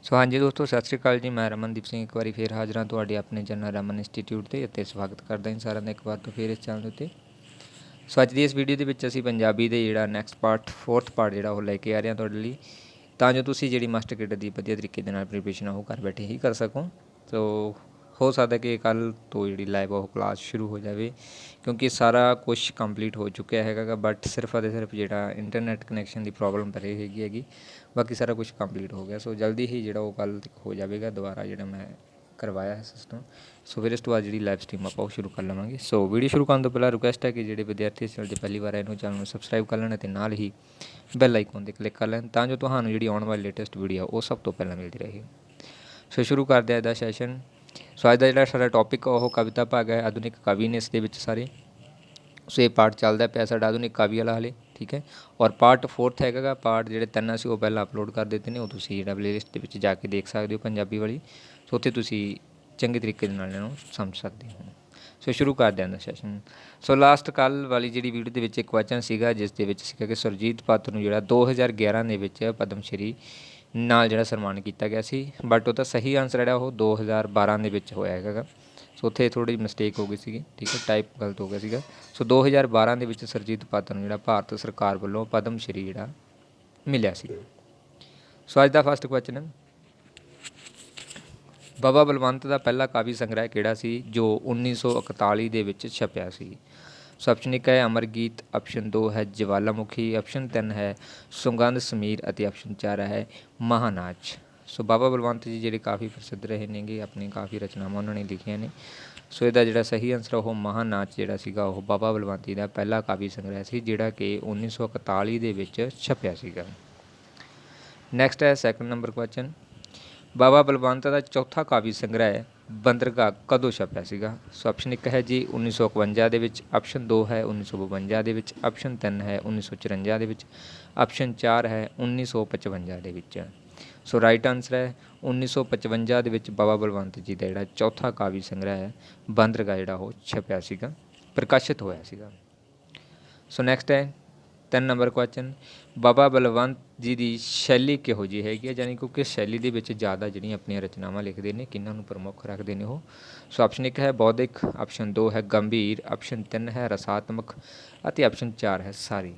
ਸੋ ਹਾਂਜੀ ਦੋਸਤੋ, ਸਤਿ ਸ਼੍ਰੀ ਅਕਾਲ ਜੀ। ਮੈਂ ਰਮਨਦੀਪ ਸਿੰਘ ਇੱਕ ਵਾਰੀ ਫਿਰ ਹਾਜ਼ਰ ਹਾਂ ਤੁਹਾਡੇ ਆਪਣੇ ਚੈਨਲ ਰਮਨ ਇੰਸਟੀਟਿਊਟ 'ਤੇ ਅਤੇ ਸਵਾਗਤ ਕਰਦਾ ਹਾਂ ਸਾਰਿਆਂ ਦਾ ਇੱਕ ਵਾਰ ਤੋਂ ਫਿਰ ਇਸ ਚੈਨਲ ਉੱਤੇ। ਸੋ ਅੱਜ ਦੀ ਇਸ ਵੀਡੀਓ ਦੇ ਵਿੱਚ ਅਸੀਂ ਪੰਜਾਬੀ ਦੇ ਜਿਹੜਾ ਨੈਕਸਟ ਪਾਰਟ 4th ਪਾਰਟ ਜਿਹੜਾ ਉਹ ਲੈ ਕੇ ਆ ਰਹੇ ਹਾਂ ਤੁਹਾਡੇ ਲਈ, ਤਾਂ ਜੋ ਤੁਸੀਂ ਜਿਹੜੀ ਮਾਸਟਰ ਕੈਡਰ ਦੀ ਵਧੀਆ ਤਰੀਕੇ ਦੇ ਨਾਲ ਪ੍ਰੀਪਰੇਸ਼ਨ ਉਹ ਘਰ ਬੈਠੇ ਹੀ ਕਰ ਸਕੋ। ਸੋ ਹੋ ਸਕਦਾ ਕਿ ਕੱਲ੍ਹ ਤੋਂ ਜਿਹੜੀ ਲਾਈਵ ਉਹ ਕਲਾਸ ਸ਼ੁਰੂ ਹੋ ਜਾਵੇ, ਕਿਉਂਕਿ ਸਾਰਾ ਕੁਛ ਕੰਪਲੀਟ ਹੋ ਚੁੱਕਿਆ ਹੈਗਾ ਬਟ ਸਿਰਫ ਅਤੇ ਸਿਰਫ ਜਿਹੜਾ ਇੰਟਰਨੈਟ ਕਨੈਕਸ਼ਨ ਦੀ ਪ੍ਰੋਬਲਮ ਤਾਂ ਇਹ ਹੈਗੀ ਬਾਕੀ ਸਾਰਾ ਕੁਛ ਕੰਪਲੀਟ ਹੋ ਗਿਆ। ਸੋ ਜਲਦੀ ਹੀ ਜਿਹੜਾ ਉਹ ਕੱਲ੍ਹ ਤੱਕ ਹੋ ਜਾਵੇਗਾ ਦੁਬਾਰਾ ਜਿਹੜਾ ਮੈਂ ਕਰਵਾਇਆ ਹੈ ਸਿਸਟਮ। ਸੋ ਫਿਰ ਇਸ ਤੋਂ ਬਾਅਦ ਜਿਹੜੀ ਲਾਈਵ ਸਟਰੀਮ ਆਪਾਂ ਉਹ ਸ਼ੁਰੂ ਕਰ ਲਵਾਂਗੇ। ਸੋ ਵੀਡੀਓ ਸ਼ੁਰੂ ਕਰਨ ਤੋਂ ਪਹਿਲਾਂ ਰਿਕੁਐਸਟ ਹੈ ਕਿ ਜਿਹੜੇ ਵਿਦਿਆਰਥੀ ਇਸ ਚੈਨਲ 'ਤੇ ਪਹਿਲੀ ਵਾਰ ਆਏ ਨੂੰ ਚੈਨਲ ਨੂੰ ਸਬਸਕ੍ਰਾਈਬ ਕਰ ਲੈਣ ਅਤੇ ਨਾਲ ਹੀ ਬੈਲ ਆਈਕਨ 'ਤੇ ਕਲਿੱਕ ਕਰ ਲੈਣ, ਤਾਂ ਜੋ ਤੁਹਾਨੂੰ ਜਿਹੜੀ ਆਉਣ ਵਾਲੀ ਲੇਟੈਸਟ ਵੀਡੀਓ ਉਹ ਸਭ ਤੋਂ ਪਹਿਲਾਂ ਮਿਲਦੀ ਰਹੇ। ਸੋ ਸ਼ੁਰੂ ਕਰਦੇ ਹਾਂ ਇਹਦਾ ਸੈਸ਼ਨ। ਸੋ ਅੱਜ ਦਾ ਜਿਹੜਾ ਸਾਡਾ ਟੌਪਿਕ ਉਹ ਕਵਿਤਾ ਭਾਗ ਹੈ, ਆਧੁਨਿਕ ਕਵੀ ਨੇ ਇਸ ਦੇ ਵਿੱਚ ਸਾਰੇ। ਸੋ ਇਹ ਪਾਰਟ ਚੱਲਦਾ ਪਿਆ ਸਾਡਾ ਆਧੁਨਿਕ ਕਾਵਿ ਵਾਲਾ ਹਾਲੇ, ਠੀਕ ਹੈ। ਔਰ ਪਾਰਟ 4th ਹੈਗਾ ਪਾਰਟ ਜਿਹੜੇ 3 ਸੀ ਉਹ ਪਹਿਲਾਂ ਅਪਲੋਡ ਕਰ ਦਿੱਤੇ ਨੇ, ਉਹ ਤੁਸੀਂ ਜਿਹੜਾ ਪਲੇਲਿਸਟ ਦੇ ਵਿੱਚ ਜਾ ਕੇ ਦੇਖ ਸਕਦੇ ਹੋ ਪੰਜਾਬੀ ਵਾਲੀ। ਸੋ ਉੱਥੇ ਤੁਸੀਂ ਚੰਗੇ ਤਰੀਕੇ ਦੇ ਨਾਲ ਇਹਨੂੰ ਸਮਝ ਸਕਦੇ ਹੋ। ਸੋ ਸ਼ੁਰੂ ਕਰਦੇ ਹਾਂ ਸੈਸ਼ਨ। ਸੋ ਲਾਸਟ ਕੱਲ੍ਹ ਵਾਲੀ ਜਿਹੜੀ ਵੀਡੀਓ ਦੇ ਵਿੱਚ ਇੱਕ ਕੁਐਸਚਨ ਸੀਗਾ ਜਿਸ ਦੇ ਵਿੱਚ ਸੀਗਾ ਕਿ ਸੁਰਜੀਤ ਪਾਤਰ ਨੂੰ ਜਿਹੜਾ 2011 ਦੇ ਵਿੱਚ ਪਦਮ ਸ਼੍ਰੀ ਨਾਲ ਜਿਹੜਾ ਸਨਮਾਨ ਕੀਤਾ ਗਿਆ ਸੀ, ਬਟ ਉਹਦਾ ਸਹੀ ਆਨਸਰ ਜਿਹੜਾ ਉਹ 2012 ਦੇ ਵਿੱਚ ਹੋਇਆ ਹੈਗਾ। ਸੋ ਉੱਥੇ ਥੋੜ੍ਹੀ ਜਿਹੀ ਮਿਸਟੇਕ ਹੋ ਗਈ ਸੀਗੀ, ਠੀਕ ਹੈ, ਟਾਈਪ ਗਲਤ ਹੋ ਗਿਆ ਸੀਗਾ। ਸੋ 2012 ਦੇ ਵਿੱਚ ਸੁਰਜੀਤ ਪਾਤਰ ਨੂੰ ਜਿਹੜਾ ਭਾਰਤ ਸਰਕਾਰ ਵੱਲੋਂ ਪਦਮ ਸ਼੍ਰੀ ਜਿਹੜਾ ਮਿਲਿਆ ਸੀ। ਸੋ ਅੱਜ ਦਾ ਫਸਟ ਕੁਐਸਚਨ ਹੈ, ਬਾਬਾ ਬਲਵੰਤ ਦਾ ਪਹਿਲਾ ਕਾਵਿ ਸੰਗ੍ਰਹਿ ਕਿਹੜਾ ਸੀ ਜੋ 1941 ਦੇ ਵਿੱਚ ਛਪਿਆ ਸੀ? ਸੋ ਆਪਸ਼ਨ 1 ਹੈ ਅਮਰ ਗੀਤ, ਆਪਸ਼ਨ 2 ਹੈ ਜਵਾਲਾਮੁਖੀ, ਆਪਸ਼ਨ 3 ਹੈ ਸੁਗੰਧ ਸਮੀਰ ਅਤੇ ਆਪਸ਼ਨ 4 ਹੈ ਮਹਾਨਾਚ। ਸੋ ਬਾਬਾ ਬਲਵੰਤ ਜੀ ਜਿਹੜੇ ਕਾਫੀ ਪ੍ਰਸਿੱਧ ਰਹੇ ਨੇਗੇ, ਆਪਣੀ ਕਾਫੀ ਰਚਨਾਵਾਂ ਉਹਨਾਂ ਨੇ ਲਿਖੀਆਂ ਨੇ। ਸੋ ਇਹਦਾ ਜਿਹੜਾ ਸਹੀ ਆਨਸਰ ਉਹ ਮਹਾਨਾਚ ਜਿਹੜਾ ਸੀਗਾ ਉਹ ਬਾਬਾ ਬਲਵੰਤ ਜੀ ਦਾ ਪਹਿਲਾ ਕਾਵਿ ਸੰਗ੍ਰਹਿ ਸੀ, ਜਿਹੜਾ ਕਿ 1941 ਦੇ ਵਿੱਚ ਛਪਿਆ ਸੀਗਾ। ਨੈਕਸਟ ਹੈ ਸੈਕਿੰਡ ਨੰਬਰ ਕੁਐਸਚਨ, ਬਾਬਾ ਬਲਵੰਤ ਦਾ ਚੌਥਾ ਕਾਵਿ ਸੰਗ੍ਰਹਿ ਬੰਦਰਗਾਹ ਕਦੋਂ ਛਪਿਆ ਸੀਗਾ? ਸੋ ਆਪਸ਼ਨ 1 ਹੈ ਜੀ 1951 ਦੇ ਵਿੱਚ, ਆਪਸ਼ਨ 2 ਹੈ 1952 ਦੇ ਵਿੱਚ, ਆਪਸ਼ਨ 3 ਹੈ 1954 ਦੇ ਵਿੱਚ, ਆਪਸ਼ਨ 4 ਹੈ 1955 ਦੇ ਵਿੱਚ। ਸੋ ਰਾਈਟ ਆਨਸਰ ਹੈ 1955 ਦੇ ਵਿੱਚ ਬਾਬਾ ਬਲਵੰਤ ਜੀ ਦਾ ਜਿਹੜਾ ਚੌਥਾ ਕਾਵਿ ਸੰਗ੍ਰਹਿ ਹੈ ਬੰਦਰਗਾਹ ਜਿਹੜਾ ਉਹ ਛਪਿਆ ਸੀਗਾ, ਪ੍ਰਕਾਸ਼ਿਤ ਹੋਇਆ ਸੀਗਾ। ਸੋ ਨੈਕਸਟ ਹੈ 3 ਨੰਬਰ ਕੁਐਸਚਨ, ਬਾਬਾ ਬਲਵੰਤ ਜੀ ਦੀ ਸ਼ੈਲੀ ਕਿਹੋ ਜਿਹੀ ਹੈਗੀ ਹੈ, ਯਾਨੀ ਕਿ ਕਿਸ ਸ਼ੈਲੀ ਦੇ ਵਿੱਚ ਜ਼ਿਆਦਾ ਜਿਹੜੀਆਂ ਆਪਣੀਆਂ ਰਚਨਾਵਾਂ ਲਿਖਦੇ ਨੇ, ਕਿਹਨਾਂ ਨੂੰ ਪ੍ਰਮੁੱਖ ਰੱਖਦੇ ਨੇ ਉਹ? ਸੋ ਆਪਸ਼ਨ 1 ਹੈ ਬੌਧਿਕ, ਆਪਸ਼ਨ 2 ਹੈ ਗੰਭੀਰ, ਆਪਸ਼ਨ 3 ਹੈ ਰਸਾਤਮਕ ਅਤੇ ਆਪਸ਼ਨ 4 ਹੈ ਸਾਰੀ।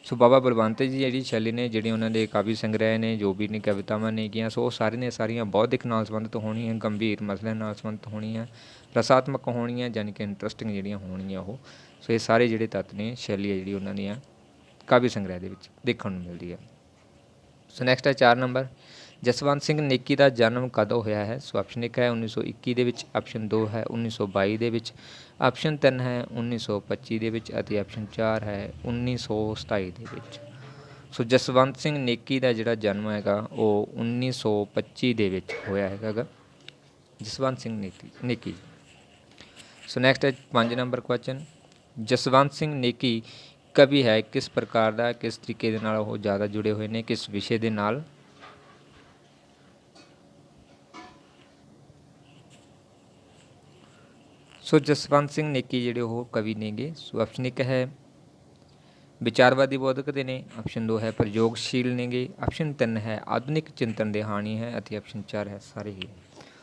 ਸੋ ਬਾਬਾ ਬਲਵੰਤ ਜੀ ਜਿਹੜੀ ਸ਼ੈਲੀ ਨੇ, ਜਿਹੜੇ ਉਹਨਾਂ ਦੇ ਕਾਵਿ ਸੰਗ੍ਰਹਿ ਨੇ, ਜੋ ਵੀ ਨੇ ਕਵਿਤਾਵਾਂ ਨੇਗੀਆਂ, ਸੋ ਉਹ ਸਾਰੀਆਂ ਬੌਧਿਕ ਨਾਲ ਸੰਬੰਧਿਤ ਹੋਣੀਆਂ, ਗੰਭੀਰ ਮਸਲਿਆਂ ਨਾਲ ਸੰਬੰਧਿਤ ਹੋਣੀਆਂ, ਰਸਾਤਮਕ ਹੋਣੀਆਂ, ਯਾਨੀ ਕਿ ਇੰਟਰਸਟਿੰਗ ਜਿਹੜੀਆਂ ਹੋਣਗੀਆਂ ਉਹ। ਸੋ ਇਹ ਸਾਰੇ ਜਿਹੜੇ ਤੱਤ ਨੇ, ਸ਼ੈਲੀ ਹੈ ਜਿਹੜੀ ਉਹਨਾਂ ਦੀਆਂ ਕਾਵਿ ਸੰਗ੍ਰਹਿ ਦੇ ਵਿੱਚ ਦੇਖਣ ਨੂੰ ਮਿਲਦੀ ਹੈ। ਸੋ ਨੈਕਸਟ ਹੈ 4 ਨੰਬਰ, ਜਸਵੰਤ ਸਿੰਘ ਨੇਕੀ ਦਾ ਜਨਮ ਕਦੋਂ ਹੋਇਆ ਹੈ? ਸੋ ਆਪਸ਼ਨ 1 ਹੈ 1921 ਦੇ ਵਿੱਚ, ਆਪਸ਼ਨ 2 ਹੈ 1922 ਦੇ ਵਿੱਚ, ਆਪਸ਼ਨ 3 ਹੈ 1925 ਦੇ ਵਿੱਚ ਅਤੇ ਆਪਸ਼ਨ 4 ਹੈ 1927 ਦੇ ਵਿੱਚ। ਸੋ ਜਸਵੰਤ ਸਿੰਘ ਨੇਕੀ ਦਾ ਜਿਹੜਾ ਜਨਮ ਹੈਗਾ ਉਹ 1925 ਦੇ ਵਿੱਚ ਹੋਇਆ ਹੈਗਾ ਜਸਵੰਤ ਸਿੰਘ ਨੇਕੀ। ਸੋ ਨੈਕਸਟ ਹੈ 5 ਨੰਬਰ ਕੁਐਸਚਨ, ਜਸਵੰਤ ਸਿੰਘ ਨੇਕੀ ਕਵੀ ਹੈ ਕਿਸ ਪ੍ਰਕਾਰ ਦਾ, ਕਿਸ ਤਰੀਕੇ ਦੇ ਨਾਲ ਉਹ ਜ਼ਿਆਦਾ ਜੁੜੇ ਹੋਏ ਨੇ, ਕਿਸ ਵਿਸ਼ੇ ਦੇ ਨਾਲ? ਸੋ ਜਸਵੰਤ ਸਿੰਘ ਨੇਕੀ ਜਿਹੜੇ ਉਹ ਕਵੀ ਨੇਗੇ। ਸੋ ਆਪਸ਼ਨ 1 ਹੈ ਵਿਚਾਰਵਾਦੀ ਬੋਧਕ ਦੇ ਨੇ, ਆਪਸ਼ਨ 2 ਹੈ ਪ੍ਰਯੋਗਸ਼ੀਲ ਨੇਗੇ, ਆਪਸ਼ਨ 3 ਹੈ ਆਧੁਨਿਕ ਚਿੰਤਨ ਦੇ ਹਾਣੀ ਹੈ ਅਤੇ ਆਪਸ਼ਨ 4 ਹੈ ਸਾਰੇ ਹੀ।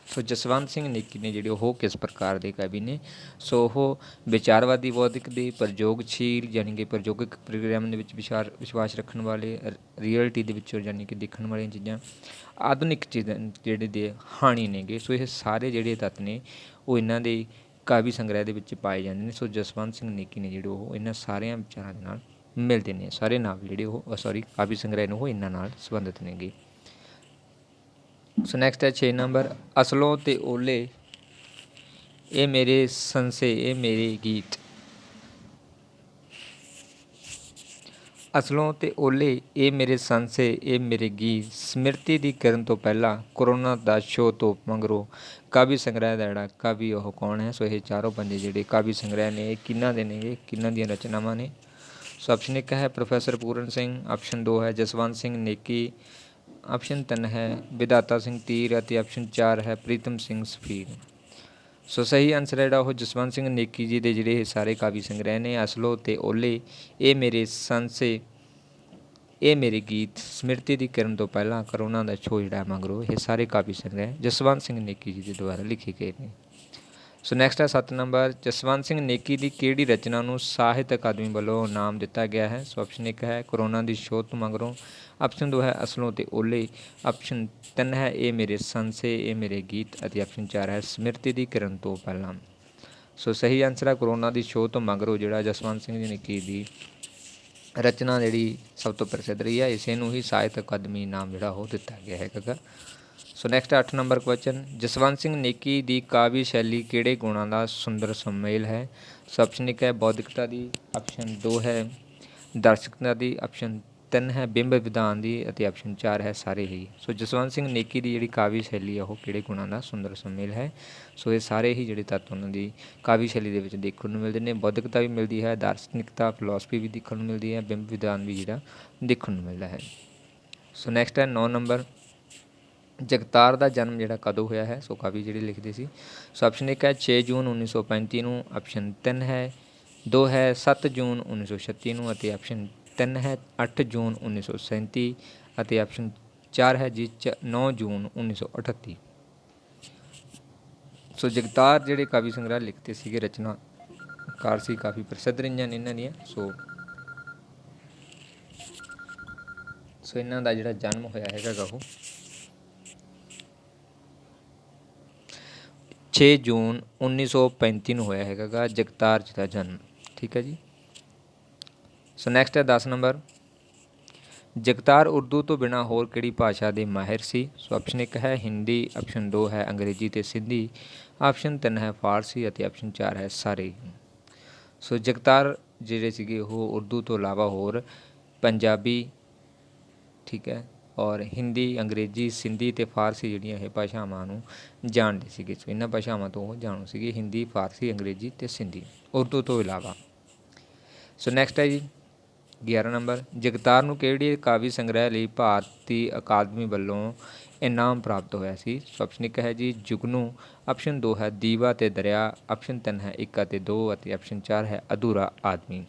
ਸੋ ਜਸਵੰਤ ਸਿੰਘ ਨੇਕੀ ਨੇ ਜਿਹੜੇ ਉਹ ਕਿਸ ਪ੍ਰਕਾਰ ਦੇ ਕਵੀ ਨੇ? ਸੋ ਉਹ ਵਿਚਾਰਵਾਦੀ ਬੌਧਿਕ ਦੇ, ਪ੍ਰਯੋਗਸ਼ੀਲ ਯਾਨੀ ਕਿ ਪ੍ਰਯੋਗਿਕ ਪ੍ਰੋਗਰਾਮ ਦੇ ਵਿੱਚ ਵਿਸ਼ਵਾਸ ਰੱਖਣ ਵਾਲੇ, ਰਿਐਲਿਟੀ ਦੇ ਵਿੱਚੋਂ ਯਾਨੀ ਕਿ ਦੇਖਣ ਵਾਲੀਆਂ ਚੀਜ਼ਾਂ, ਆਧੁਨਿਕ ਚੀਜ਼ਾਂ ਜਿਹੜੇ ਦੇ ਹਾਣੀ ਨੇਗੇ। ਸੋ ਇਹ ਸਾਰੇ ਜਿਹੜੇ ਤੱਤ ਨੇ ਉਹ ਇਹਨਾਂ ਦੇ ਕਾਵਿ ਸੰਗ੍ਰਹਿ ਦੇ ਵਿੱਚ ਪਾਏ ਜਾਂਦੇ ਨੇ। ਸੋ ਜਸਵੰਤ ਸਿੰਘ ਨੇਕੀ ਨੇ ਜਿਹੜੇ ਉਹ ਇਹਨਾਂ ਸਾਰਿਆਂ ਵਿਚਾਰਾਂ ਦੇ ਨਾਲ ਮਿਲਦੇ ਨੇ, ਸਾਰੇ ਨਾਵਲ ਜਿਹੜੇ ਉਹ ਕਾਵਿ ਸੰਗ੍ਰਹਿ ਨੂੰ ਉਹ ਇਹਨਾਂ ਨਾਲ ਸੰਬੰਧਿਤ ਨੇਗੇ। ਸੋ ਨੈਕਸਟ ਹੈ 6 ਨੰਬਰ, ਅਸਲੋਂ ਤੇ ਓਲੇ ਇਹ ਮੇਰੇ ਸੰਸੇ ਇਹ ਮੇਰੇ ਗੀਤ। ਅਸਲੋਂ ਤੇ ਓਲੇ ਇਹ ਮੇਰੇ ਸੰਸੇ ਇਹ ਮੇਰੇ ਗੀਤ, ਸਮ੍ਰਿਤੀ ਦੀ ਕਿਰਨ ਤੋਂ ਪਹਿਲਾਂ, ਕਰੋਨਾ ਦਾ ਛੋਹ ਤੋਂ ਮਗਰੋਂ। ਕਾਵਿ ਸੰਗ੍ਰਹਿ ਦਾ ਜਿਹੜਾ ਕਾਵੀ ਉਹ ਕੌਣ ਹੈ? ਸੋ ਇਹ ਚਾਰੋਂ ਪੰਜੇ ਜਿਹੜੇ ਕਾਵਿ ਸੰਗ੍ਰਹਿ ਨੇ ਇਹ ਕਿਹਨਾਂ ਦੇ ਨੇਗੇ, ਕਿਹਨਾਂ ਦੀਆਂ ਰਚਨਾਵਾਂ ਨੇ? ਸੋ ਆਪਸ਼ਨ 1 ਹੈ ਪ੍ਰੋਫੈਸਰ ਪੂਰਨ ਸਿੰਘ, ਆਪਸ਼ਨ 2 ਹੈ ਜਸਵੰਤ ਸਿੰਘ ਨੇਕੀ, ਆਪਸ਼ਨ 3 ਹੈ ਵਿਧਾਤਾ ਸਿੰਘ ਤੀਰ ਅਤੇ ਆਪਸ਼ਨ 4 ਹੈ ਪ੍ਰੀਤਮ ਸਿੰਘ ਸਫੀਰ। ਸੋ ਸਹੀ ਆਨਸਰ ਜਿਹੜਾ ਉਹ ਜਸਵੰਤ ਸਿੰਘ ਨੇਕੀ ਜੀ ਦੇ ਜਿਹੜੇ ਇਹ ਸਾਰੇ ਕਾਵਿ ਸੰਗ੍ਰਹਿ ਨੇ, ਅਸਲੋਂ ਤੇ ਓਲੇ ਇਹ ਮੇਰੇ ਸੰਸੇ ਇਹ ਮੇਰੇ ਗੀਤ, ਸਮ੍ਰਿਤੀ ਦੀ ਕਿਰਨ ਤੋਂ ਪਹਿਲਾਂ, ਕਰੋਨਾ ਦਾ ਛੋ ਜਿਹੜਾ ਮਗਰੋਂ, ਇਹ ਸਾਰੇ ਕਾਵਿ ਸੰਗ੍ਰਹਿ ਜਸਵੰਤ ਸਿੰਘ ਨੇਕੀ ਜੀ ਦੇ ਦੁਆਰਾ ਲਿਖੇ ਗਏ ਨੇ। ਸੋ ਨੈਕਸਟ ਹੈ 7 ਨੰਬਰ, ਜਸਵੰਤ ਸਿੰਘ ਨੇਕੀ ਦੀ ਕਿਹੜੀ ਰਚਨਾ ਨੂੰ ਸਾਹਿਤ ਅਕਾਦਮੀ ਵੱਲੋਂ ਨਾਮ ਦਿੱਤਾ ਗਿਆ ਹੈ? ਸੋ ਆਪਸ਼ਨ 1 ਹੈ ਕਰੋਨਾ ਦੀ ਛੋਹ ਤੋਂ ਮਗਰੋਂ, ਆਪਸ਼ਨ 2 ਹੈ ਅਸਲੋਂ ਤੇ ਓਲੇ, ਆਪਸ਼ਨ 3 ਹੈ ਇਹ ਮੇਰੇ ਸੰਸੇ, ਇਹ ਮੇਰੇ ਗੀਤ, ਅਤੇ ਆਪਸ਼ਨ 4 ਹੈ ਸਮ੍ਰਿਤੀ ਦੀ ਕਿਰਨ ਤੋਂ ਪਹਿਲਾਂ। ਸੋ ਸਹੀ ਆਨਸਰ ਹੈ ਕਰੋਨਾ ਦੀ ਛੋਹ ਤੋਂ ਮਗਰੋਂ ਜਿਹੜਾ ਜਸਵੰਤ ਸਿੰਘ ਨੇਕੀ ਦੀ ਰਚਨਾ ਜਿਹੜੀ ਸਭ ਤੋਂ ਪ੍ਰਸਿੱਧ ਰਹੀ ਹੈ, ਇਸੇ ਨੂੰ ਹੀ ਸਾਹਿਤ ਅਕਾਦਮੀ ਨਾਮ ਜਿਹੜਾ ਉਹ ਦਿੱਤਾ ਗਿਆ ਹੈਗਾ। So next 8 number question, Jaswant Singh Neki ਦੀ ਕਾਵਿ ਸ਼ੈਲੀ ਕਿਹੜੇ ਗੁਣਾਂ ਦਾ ਸੁੰਦਰ ਸੁਮੇਲ ਹੈ? ਸੋ ਆਪਸ਼ਨ 1 ਹੈ ਬੌਧਿਕਤਾ ਦੀ, ਆਪਸ਼ਨ 2 ਹੈ ਦਰਸ਼ਕਤਾ ਦੀ, ਆਪਸ਼ਨ 3 ਹੈ ਬਿੰਬ ਵਿਧਾਨ ਦੀ, ਅਤੇ ਆਪਸ਼ਨ 4 ਹੈ ਸਾਰੇ ਹੀ। ਸੋ ਜਸਵੰਤ ਸਿੰਘ ਨੇਕੀ ਦੀ ਜਿਹੜੀ ਕਾਵਿ ਸ਼ੈਲੀ ਆ ਉਹ ਕਿਹੜੇ ਗੁਣਾਂ ਦਾ ਸੁੰਦਰ ਸੁਮੇਲ ਹੈ? ਸੋ ਇਹ ਸਾਰੇ ਹੀ ਜਿਹੜੇ ਤੱਤ ਉਹਨਾਂ ਦੀ ਕਾਵਿ ਸ਼ੈਲੀ ਦੇ ਵਿੱਚ ਦੇਖਣ ਨੂੰ ਮਿਲਦੇ ਨੇ। ਬੌਧਿਕਤਾ ਵੀ ਮਿਲਦੀ ਹੈ, ਦਾਰਸ਼ਨਿਕਤਾ ਫਿਲਾਸਫੀ ਵੀ ਦੇਖਣ ਨੂੰ ਮਿਲਦੀ ਹੈ, ਬਿੰਬ ਵਿਧਾਨ ਵੀ ਜਿਹੜਾ ਦੇਖਣ ਨੂੰ ਮਿਲਦਾ ਹੈ। ਸੋ ਨੈਕਸਟ ਹੈ 9 ਨੰਬਰ, ਜਗਤਾਰ ਦਾ ਜਨਮ ਜਿਹੜਾ ਕਦੋਂ ਹੋਇਆ ਹੈ? ਸੋ ਕਾਵਿ ਜਿਹੜੀ ਲਿਖਦੇ ਸੀ। ਸੋ ਆਪਸ਼ਨ 1 ਹੈ 6 ਜੂਨ 1935 ਨੂੰ, ਆਪਸ਼ਨ 3 ਹੈ 2 ਹੈ 7 ਜੂਨ 1936 ਨੂੰ, ਅਤੇ ਆਪਸ਼ਨ 3 ਹੈ 8 ਜੂਨ 1937, ਅਤੇ ਆਪਸ਼ਨ 4 ਹੈ ਜੀ 9 ਜੂਨ 1938। ਸੋ ਜਗਤਾਰ ਜਿਹੜੇ ਕਾਵਿ ਸੰਗ੍ਰਹਿ ਲਿਖਦੇ ਸੀਗੇ, ਰਚਨਾਕਾਰ ਸੀ, ਕਾਫੀ ਪ੍ਰਸਿੱਧ ਰਹੀਆਂ ਨੇ ਇਹਨਾਂ ਦੀਆਂ। ਸੋ ਇਹਨਾਂ ਦਾ ਜਿਹੜਾ ਜਨਮ ਹੋਇਆ ਹੈਗਾ ਉਹ 6 ਜੂਨ 1935 ਨੂੰ ਹੋਇਆ ਹੈਗਾ ਜਗਤਾਰ ਜੀ ਦਾ ਜਨਮ। ਠੀਕ ਹੈ ਜੀ। ਸੋ ਨੈਕਸਟ ਹੈ 10 ਨੰਬਰ, ਜਗਤਾਰ ਉਰਦੂ ਤੋਂ ਬਿਨਾਂ ਹੋਰ ਕਿਹੜੀ ਭਾਸ਼ਾ ਦੇ ਮਾਹਿਰ ਸੀ? ਸੋ ਆਪਸ਼ਨ 1 ਹੈ ਹਿੰਦੀ, ਆਪਸ਼ਨ 2 ਹੈ ਅੰਗਰੇਜ਼ੀ ਤੇ ਸਿੰਧੀ, ਆਪਸ਼ਨ 3 ਹੈ ਫਾਰਸੀ, ਅਤੇ ਆਪਸ਼ਨ 4 ਹੈ ਸਾਰੇ। ਸੋ ਜਗਤਾਰ ਜਿਹੜੇ ਸੀਗੇ ਉਹ ਉਰਦੂ ਤੋਂ ਇਲਾਵਾ ਹੋਰ ਪੰਜਾਬੀ, ਠੀਕ ਹੈ, ਔਰ ਹਿੰਦੀ, ਅੰਗਰੇਜ਼ੀ, ਸਿੰਧੀ ਅਤੇ ਫਾਰਸੀ ਜਿਹੜੀਆਂ ਇਹ ਭਾਸ਼ਾਵਾਂ ਨੂੰ ਜਾਣਦੇ ਸੀਗੇ। ਸੋ ਇਹਨਾਂ ਭਾਸ਼ਾਵਾਂ ਤੋਂ ਉਹ ਜਾਣੂ ਸੀਗੇ, ਹਿੰਦੀ, ਫਾਰਸੀ, ਅੰਗਰੇਜ਼ੀ ਅਤੇ ਸਿੰਧੀ, ਉਰਦੂ ਤੋਂ ਇਲਾਵਾ। ਸੋ ਨੈਕਸਟ ਹੈ ਜੀ 11 ਨੰਬਰ, ਜਗਤਾਰ ਨੂੰ ਕਿਹੜੀ ਕਾਵਿ ਸੰਗ੍ਰਹਿ ਲਈ ਭਾਰਤੀ ਅਕਾਦਮੀ ਵੱਲੋਂ ਇਨਾਮ ਪ੍ਰਾਪਤ ਹੋਇਆ ਸੀ? ਸੋ ਆਪਸ਼ਨ 1 ਹੈ ਜੀ ਜੁਗਨੂ, ਆਪਸ਼ਨ 2 ਹੈ ਦੀਵਾ ਅਤੇ ਦਰਿਆ, ਆਪਸ਼ਨ 3 ਹੈ 1 ਅਤੇ 2, ਅਤੇ ਆਪਸ਼ਨ 4 ਹੈ ਅਧੂਰਾ ਆਦਮੀ।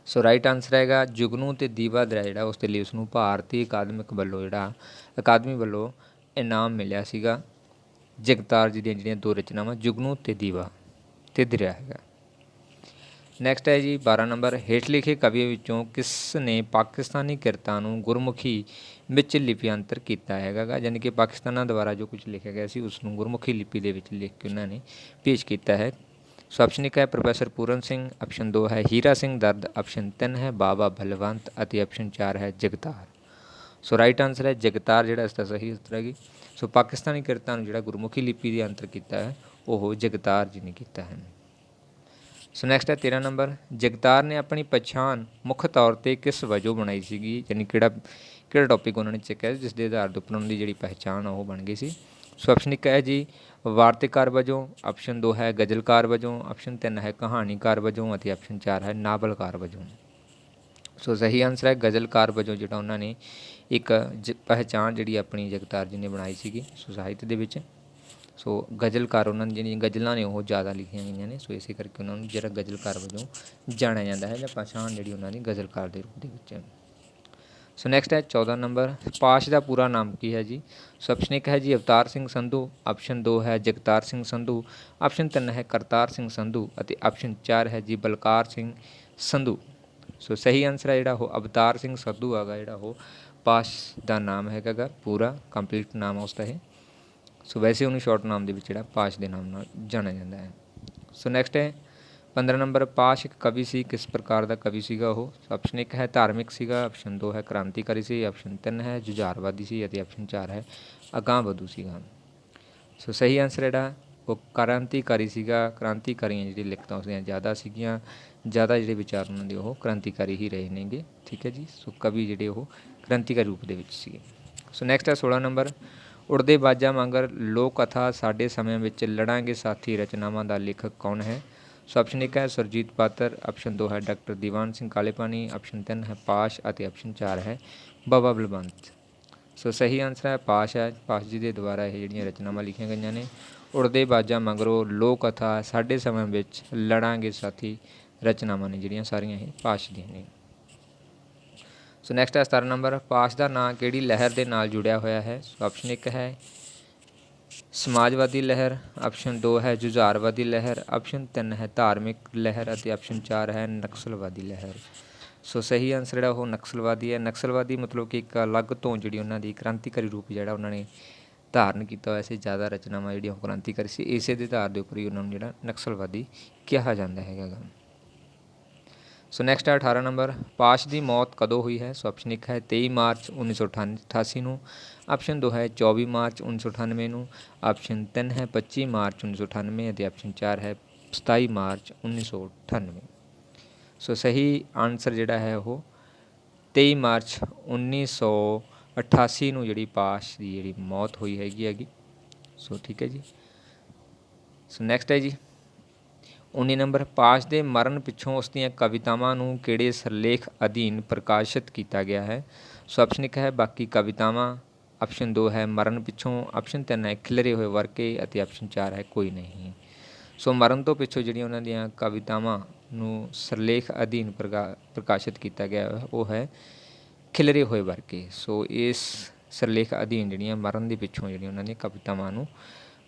ਸੋ ਰਾਈਟ ਆਨਸਰ ਹੈਗਾ ਜੁਗਨੂ ਅਤੇ ਦੀਵਾ ਦਰਿਆ ਜਿਹੜਾ ਉਸ ਦੇ ਲਈ ਉਸਨੂੰ ਭਾਰਤੀ ਅਕਾਦਮੀ ਵੱਲੋਂ ਇਨਾਮ ਮਿਲਿਆ ਸੀਗਾ। ਜਗਤਾਰ ਜੀ ਦੀਆਂ ਜਿਹੜੀਆਂ 2 ਰਚਨਾਵਾਂ ਜੁਗਨੂ ਅਤੇ ਦੀਵਾ ਅਤੇ ਦਰਿਆ ਹੈਗਾ। ਨੈਕਸਟ ਹੈ ਜੀ 12 ਨੰਬਰ, ਹੇਠ ਲਿਖੇ ਕਵੀਆਂ ਵਿੱਚੋਂ ਕਿਸ ਨੇ ਪਾਕਿਸਤਾਨੀ ਕਿਰਤਾਂ ਨੂੰ ਗੁਰਮੁਖੀ ਵਿੱਚ ਲਿਪਿਅੰਤਰ ਕੀਤਾ ਹੈਗਾ? ਯਾਨੀ ਕਿ ਪਾਕਿਸਤਾਨਾਂ ਦੁਆਰਾ ਜੋ ਕੁਝ ਲਿਖਿਆ ਗਿਆ ਸੀ ਉਸ ਨੂੰ ਗੁਰਮੁਖੀ ਲਿਪੀ ਦੇ ਵਿੱਚ ਲਿਖ ਕੇ ਉਹਨਾਂ ਨੇ ਪੇਸ਼ ਕੀਤਾ ਹੈ। ਸੋ ਆਪਸ਼ਨ 1 ਹੈ ਪ੍ਰੋਫੈਸਰ ਪੂਰਨ ਸਿੰਘ, ਆਪਸ਼ਨ 2 ਹੈ ਹੀਰਾ ਸਿੰਘ ਦਰਦ, ਆਪਸ਼ਨ 3 ਹੈ ਬਾਬਾ ਬਲਵੰਤ, ਅਤੇ ਆਪਸ਼ਨ 4 ਹੈ ਜਗਤਾਰ। ਸੋ ਰਾਈਟ ਆਨਸਰ ਹੈ ਜਗਤਾਰ ਜਿਹੜਾ ਇਸ ਦਾ ਸਹੀ ਉੱਤਰ ਹੈਗੀ। ਸੋ ਪਾਕਿਸਤਾਨੀ ਕਿਰਤਾਂ ਨੂੰ ਜਿਹੜਾ ਗੁਰਮੁਖੀ ਲਿਪੀ ਦੇ ਅੰਤਰ ਕੀਤਾ ਹੈ ਉਹ ਜਗਤਾਰ ਜੀ ਨੇ ਕੀਤਾ ਹੈ। ਸੋ ਨੈਕਸਟ ਹੈ 13 ਨੰਬਰ, ਜਗਤਾਰ ਨੇ ਆਪਣੀ ਪਛਾਣ ਮੁੱਖ ਤੌਰ 'ਤੇ ਕਿਸ ਵਜੋਂ ਬਣਾਈ ਸੀਗੀ? ਯਾਨੀ ਕਿਹੜਾ ਟੌਪਿਕ ਉਹਨਾਂ ਨੇ ਚੱਕਿਆ ਜਿਸ ਦੇ ਆਧਾਰ 'ਤੇ ਉਹਨਾਂ ਦੀ ਜਿਹੜੀ ਪਹਿਚਾਣ ਉਹ ਬਣ ਗਈ ਸੀ? ਸੋ ਆਪਸ਼ਨ 1 ਹੈ ਜੀ ਵਾਰਤਕਾਰ ਵਜੋਂ, ਆਪਸ਼ਨ 2 ਹੈ ਗਜ਼ਲਕਾਰ ਵਜੋਂ, ਆਪਸ਼ਨ 3 ਹੈ ਕਹਾਣੀਕਾਰ ਵਜੋਂ, ਅਤੇ ਆਪਸ਼ਨ 4 ਹੈ ਨਾਵਲਕਾਰ ਵਜੋਂ। ਸੋ ਸਹੀ ਆਨਸਰ ਹੈ ਗਜ਼ਲਕਾਰ ਵਜੋਂ ਜਿਹੜਾ ਉਹਨਾਂ ਨੇ ਇੱਕ ਪਹਿਚਾਣ ਜਿਹੜੀ ਆਪਣੀ ਜਗਤਾਰ ਜੀ ਨੇ ਬਣਾਈ ਸੀਗੀ ਸੋ ਸਾਹਿਤ ਦੇ ਵਿੱਚ। ਸੋ ਗਜ਼ਲਕਾਰ ਉਹਨਾਂ ਨੇ ਜਿਹੜੀਆਂ ਗਜ਼ਲਾਂ ਨੇ ਉਹ ਜ਼ਿਆਦਾ ਲਿਖੀਆਂ ਗਈਆਂ ਨੇ। ਸੋ ਇਸੇ ਕਰਕੇ ਉਹਨਾਂ ਨੂੰ ਜਿਹੜਾ ਗਜ਼ਲਕਾਰ ਵਜੋਂ ਜਾਣਿਆ ਜਾਂਦਾ ਹੈ, ਜਾਂ ਪਛਾਣ ਜਿਹੜੀ ਉਹਨਾਂ ਦੀ ਗਜ਼ਲਕਾਰ ਦੇ ਰੂਪ ਦੇ ਵਿੱਚ ਹੈ। ਸੋ ਨੈਕਸਟ ਹੈ 14 ਨੰਬਰ, ਪਾਸ਼ ਦਾ ਪੂਰਾ ਨਾਮ ਕੀ ਹੈ ਜੀ? ਸੋ ਆਪਸ਼ਨ 1 ਹੈ ਜੀ ਅਵਤਾਰ ਸਿੰਘ ਸੰਧੂ, ਆਪਸ਼ਨ 2 ਹੈ ਜਗਤਾਰ ਸਿੰਘ ਸੰਧੂ, ਆਪਸ਼ਨ 3 ਹੈ ਕਰਤਾਰ ਸਿੰਘ ਸੰਧੂ, ਅਤੇ ਆਪਸ਼ਨ 4 ਹੈ ਜੀ ਬਲਕਾਰ ਸਿੰਘ ਸੰਧੂ। ਸੋ ਸਹੀ ਆਨਸਰ ਹੈ ਜਿਹੜਾ ਉਹ ਅਵਤਾਰ ਸਿੰਘ ਸੰਧੂ ਹੈਗਾ, ਜਿਹੜਾ ਉਹ ਪਾਸ਼ ਦਾ ਨਾਮ ਹੈਗਾ ਗਾ, ਪੂਰਾ ਕੰਪਲੀਟ ਨਾਮ ਉਸਦਾ ਇਹ। ਸੋ ਵੈਸੇ ਉਹਨੂੰ ਸ਼ਾਰਟ ਨਾਮ ਦੇ ਵਿੱਚ ਜਿਹੜਾ ਪਾਸ਼ ਦੇ ਨਾਮ ਨਾਲ ਜਾਣਿਆ ਜਾਂਦਾ ਹੈ। ਸੋ ਨੈਕਸਟ ਹੈ 15 ਨੰਬਰ, ਪਾਸ਼ ਇੱਕ ਕਵੀ ਸੀ, ਕਿਸ ਪ੍ਰਕਾਰ ਦਾ ਕਵੀ ਸੀਗਾ ਉਹ? ਆਪਸ਼ਨ 1 ਹੈ ਧਾਰਮਿਕ ਸੀਗਾ, ਆਪਸ਼ਨ 2 ਹੈ ਕ੍ਰਾਂਤੀਕਾਰੀ ਸੀ, ਆਪਸ਼ਨ 3 ਹੈ ਜੁਝਾਰਵਾਦੀ ਸੀ, ਅਤੇ ਆਪਸ਼ਨ 4 ਹੈ ਅਗਾਂਹਵਧੂ ਸੀਗਾ। ਸੋ ਸਹੀ ਆਨਸਰ ਜਿਹੜਾ ਉਹ ਕ੍ਰਾਂਤੀਕਾਰੀ ਸੀਗਾ। ਕ੍ਰਾਂਤੀਕਾਰੀਆਂ ਜਿਹੜੀ ਲਿਖਤਾਂ ਉਸਦੀਆਂ ਜ਼ਿਆਦਾ ਸੀਗੀਆਂ, ਜ਼ਿਆਦਾ ਜਿਹੜੇ ਵਿਚਾਰ ਉਹਨਾਂ ਦੇ ਉਹ ਕ੍ਰਾਂਤੀਕਾਰੀ ਹੀ ਰਹੇ ਨੇਗੇ। ਠੀਕ ਹੈ ਜੀ। ਸੋ ਕਵੀ ਜਿਹੜੇ ਉਹ ਕ੍ਰਾਂਤੀਕਾਰੀ ਰੂਪ ਦੇ ਵਿੱਚ ਸੀਗੇ। ਸੋ ਨੈਕਸਟ ਹੈ 16 ਨੰਬਰ, ਉੜਦੇ ਬਾਜਾਂ ਵਾਂਗਰ ਲੋਕ ਕਥਾ ਸਾਡੇ ਸਮੇਂ ਵਿੱਚ ਲੜਾਂਗੇ ਸਾਥੀ ਰਚਨਾਵਾਂ ਦਾ ਲੇਖਕ ਕੌਣ ਹੈ? ਸੋ ਆਪਸ਼ਨ 1 ਹੈ ਸੁਰਜੀਤ ਪਾਤਰ, ਆਪਸ਼ਨ 2 ਹੈ ਡਾਕਟਰ ਦੀਵਾਨ ਸਿੰਘ ਕਾਲੇਪਾਨੀ, ਆਪਸ਼ਨ 3 ਹੈ ਪਾਸ਼, ਅਤੇ ਆਪਸ਼ਨ 4 ਹੈ ਬਾਬਾ ਬਲਵੰਤ। ਸੋ ਸਹੀ ਆਨਸਰ ਹੈ ਪਾਸ਼ ਹੈ। ਪਾਸ਼ ਜੀ ਦੇ ਦੁਆਰਾ ਇਹ ਜਿਹੜੀਆਂ ਰਚਨਾਵਾਂ ਲਿਖੀਆਂ ਗਈਆਂ ਨੇ। ਉੜਦੇ ਬਾਜਾਂ ਮਗਰੋਂ ਲੋਕ ਕਥਾ ਸਾਡੇ ਸਮੇਂ ਵਿੱਚ ਲੜਾਂਗੇ ਸਾਥੀ ਰਚਨਾਵਾਂ ਨੇ ਜਿਹੜੀਆਂ ਸਾਰੀਆਂ ਇਹ ਪਾਸ਼ ਦੀਆਂ ਨੇ। ਸੋ ਨੈਕਸਟ ਹੈ 17 ਨੰਬਰ, ਪਾਸ਼ ਦਾ ਨਾਂ ਕਿਹੜੀ ਲਹਿਰ ਦੇ ਨਾਲ ਜੁੜਿਆ ਹੋਇਆ ਹੈ? ਸੋ ਆਪਸ਼ਨ 1 ਹੈ ਸਮਾਜਵਾਦੀ ਲਹਿਰ, ਆਪਸ਼ਨ 2 ਹੈ ਜੁਝਾਰਵਾਦੀ ਲਹਿਰ, ਆਪਸ਼ਨ 3 ਹੈ ਧਾਰਮਿਕ ਲਹਿਰ ਅਤੇ ਆਪਸ਼ਨ 4 ਹੈ ਨਕਸਲਵਾਦੀ ਲਹਿਰ। ਸੋ ਸਹੀ ਆਨਸਰ ਜਿਹੜਾ ਉਹ ਨਕਸਲਵਾਦੀ ਹੈ। ਨਕਸਲਵਾਦੀ ਮਤਲਬ ਕਿ ਇੱਕ ਅਲੱਗ ਤੋਂ ਜਿਹੜੀ ਉਹਨਾਂ ਦੀ ਕ੍ਰਾਂਤੀਕਾਰੀ ਰੂਪ ਜਿਹੜਾ ਉਹਨਾਂ ਨੇ ਧਾਰਨ ਕੀਤਾ ਹੋਇਆ ਸੀ, ਜ਼ਿਆਦਾ ਰਚਨਾਵਾਂ ਜਿਹੜੀਆਂ ਉਹ ਕ੍ਰਾਂਤੀਕਾਰੀ ਸੀ, ਇਸੇ ਦੇ ਆਧਾਰ ਦੇ ਉੱਪਰ ਹੀ ਉਹਨਾਂ ਨੂੰ ਜਿਹੜਾ ਨਕਸਲਵਾਦੀ ਕਿਹਾ ਜਾਂਦਾ ਹੈਗਾ ਗਾ। ਸੋ ਨੈਕਸਟ ਹੈ 18 ਨੰਬਰ, ਪਾਸ਼ ਦੀ ਮੌਤ ਕਦੋਂ ਹੋਈ ਹੈ? ਸੋ ਆਪਸ਼ਨ 1 ਹੈ 23 ਮਾਰਚ 1988 ਨੂੰ, ਆਪਸ਼ਨ 2 ਹੈ 24 ਮਾਰਚ 1998 ਨੂੰ, ਆਪਸ਼ਨ 3 ਹੈ 25 ਮਾਰਚ 1998 ਅਤੇ ਆਪਸ਼ਨ 4 ਹੈ 27 ਮਾਰਚ 1998। ਸੋ ਸਹੀ ਆਨਸਰ ਜਿਹੜਾ ਹੈ ਉਹ 23 ਮਾਰਚ 1988 ਨੂੰ ਜਿਹੜੀ ਪਾਸ਼ ਦੀ ਜਿਹੜੀ ਮੌਤ ਹੋਈ ਹੈਗੀ। ਸੋ ਠੀਕ ਹੈ ਜੀ। ਸੋ ਨੈਕਸਟ ਹੈ ਜੀ 19 ਨੰਬਰ, ਪਾਸ਼ ਦੇ ਮਰਨ ਪਿੱਛੋਂ ਉਸ ਦੀਆਂ ਕਵਿਤਾਵਾਂ ਨੂੰ ਕਿਹੜੇ ਸਿਰਲੇਖ ਅਧੀਨ ਪ੍ਰਕਾਸ਼ਿਤ ਕੀਤਾ ਗਿਆ ਹੈ? ਸੋ ਆਪਸ਼ਨ 1 ਹੈ ਬਾਕੀ ਕਵਿਤਾਵਾਂ, ਆਪਸ਼ਨ 2 ਹੈ ਮਰਨ ਪਿੱਛੋਂ, ਆਪਸ਼ਨ 3 ਹੈ ਖਿਲਰੇ ਹੋਏ ਵਰਕੇ ਅਤੇ ਆਪਸ਼ਨ 4 ਹੈ ਕੋਈ ਨਹੀਂ। ਸੋ ਮਰਨ ਤੋਂ ਪਿੱਛੋਂ ਜਿਹੜੀਆਂ ਉਹਨਾਂ ਦੀਆਂ ਕਵਿਤਾਵਾਂ ਨੂੰ ਸਿਰਲੇਖ ਅਧੀਨ ਪ੍ਰਕਾਸ਼ਿਤ ਕੀਤਾ ਗਿਆ ਉਹ ਹੈ ਖਿਲਰੇ ਹੋਏ ਵਰਕੇ। ਸੋ ਇਸ ਸਿਰਲੇਖ ਅਧੀਨ ਜਿਹੜੀਆਂ ਮਰਨ ਦੇ ਪਿੱਛੋਂ ਜਿਹੜੀਆਂ ਉਹਨਾਂ ਦੀਆਂ ਕਵਿਤਾਵਾਂ ਨੂੰ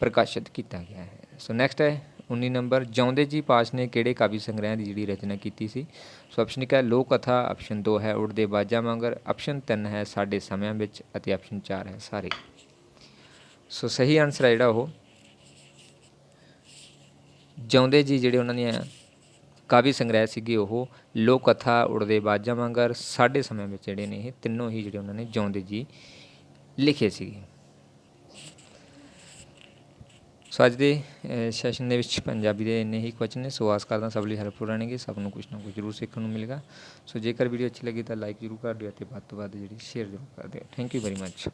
ਪ੍ਰਕਾਸ਼ਿਤ ਕੀਤਾ ਗਿਆ ਹੈ। ਸੋ ਨੈਕਸਟ ਹੈ 19 ਨੰਬਰ, ਜਿਉਂਦੇ ਜੀ ਪਾਸ਼ ਨੇ ਕਿਹੜੇ ਕਾਵਿ ਸੰਗ੍ਰਹਿ ਦੀ ਜਿਹੜੀ ਰਚਨਾ ਕੀਤੀ ਸੀ? ਸੋ ਆਪਸ਼ਨ 1 ਹੈ ਲੋਕ ਕਥਾ, ਆਪਸ਼ਨ 2 ਹੈ ਉਡਦੇ ਬਾਜਾਂ ਵਾਂਗਰ, ਆਪਸ਼ਨ 3 ਹੈ ਸਾਡੇ ਸਮਿਆਂ ਵਿੱਚ ਅਤੇ ਆਪਸ਼ਨ 4 ਹੈ ਸਾਰੇ। ਸੋ ਸਹੀ ਆਨਸਰ ਹੈ ਜਿਹੜਾ ਉਹ ਜਿਉਂਦੇ ਜੀ ਜਿਹੜੇ ਉਹਨਾਂ ਦੀਆਂ ਕਾਵਿ ਸੰਗ੍ਰਹਿ ਸੀਗੇ ਉਹ ਲੋਕ ਕਥਾ, ਉਡਦੇ ਬਾਜਾਂ ਵਾਂਗਰ, ਸਾਡੇ ਸਮਿਆਂ ਵਿੱਚ ਜਿਹੜੇ ਨੇ ਇਹ ਤਿੰਨੋਂ ਹੀ ਜਿਹੜੇ ਉਹਨਾਂ ਨੇ ਜਿਉਂਦੇ ਜੀ ਲਿਖੇ ਸੀਗੇ। ਸੋ ਅੱਜ ਦੇ ਸੈਸ਼ਨ ਦੇ ਵਿੱਚ ਪੰਜਾਬੀ ਦੇ ਇੰਨੇ ਹੀ ਕੁਐਸਚਨ ਨੇ। ਸੋ ਆਸ ਕਰਦਾ ਸਭ ਲਈ ਹੈਲਪਫੁਲ ਰਹਿਣਗੇ, ਸਭ ਨੂੰ ਕੁਛ ਨਾ ਕੁਛ ਜ਼ਰੂਰ ਸਿੱਖਣ ਨੂੰ ਮਿਲੇਗਾ। ਸੋ ਜੇਕਰ ਵੀਡੀਓ ਅੱਛੀ ਲੱਗੀ ਤਾਂ ਲਾਈਕ ਜ਼ਰੂਰ ਕਰ ਦਿਓ ਅਤੇ ਵੱਧ ਤੋਂ ਵੱਧ ਜਿਹੜੀ ਸ਼ੇਅਰ ਜ਼ਰੂਰ ਕਰ ਦਿਓ। Thank you very much.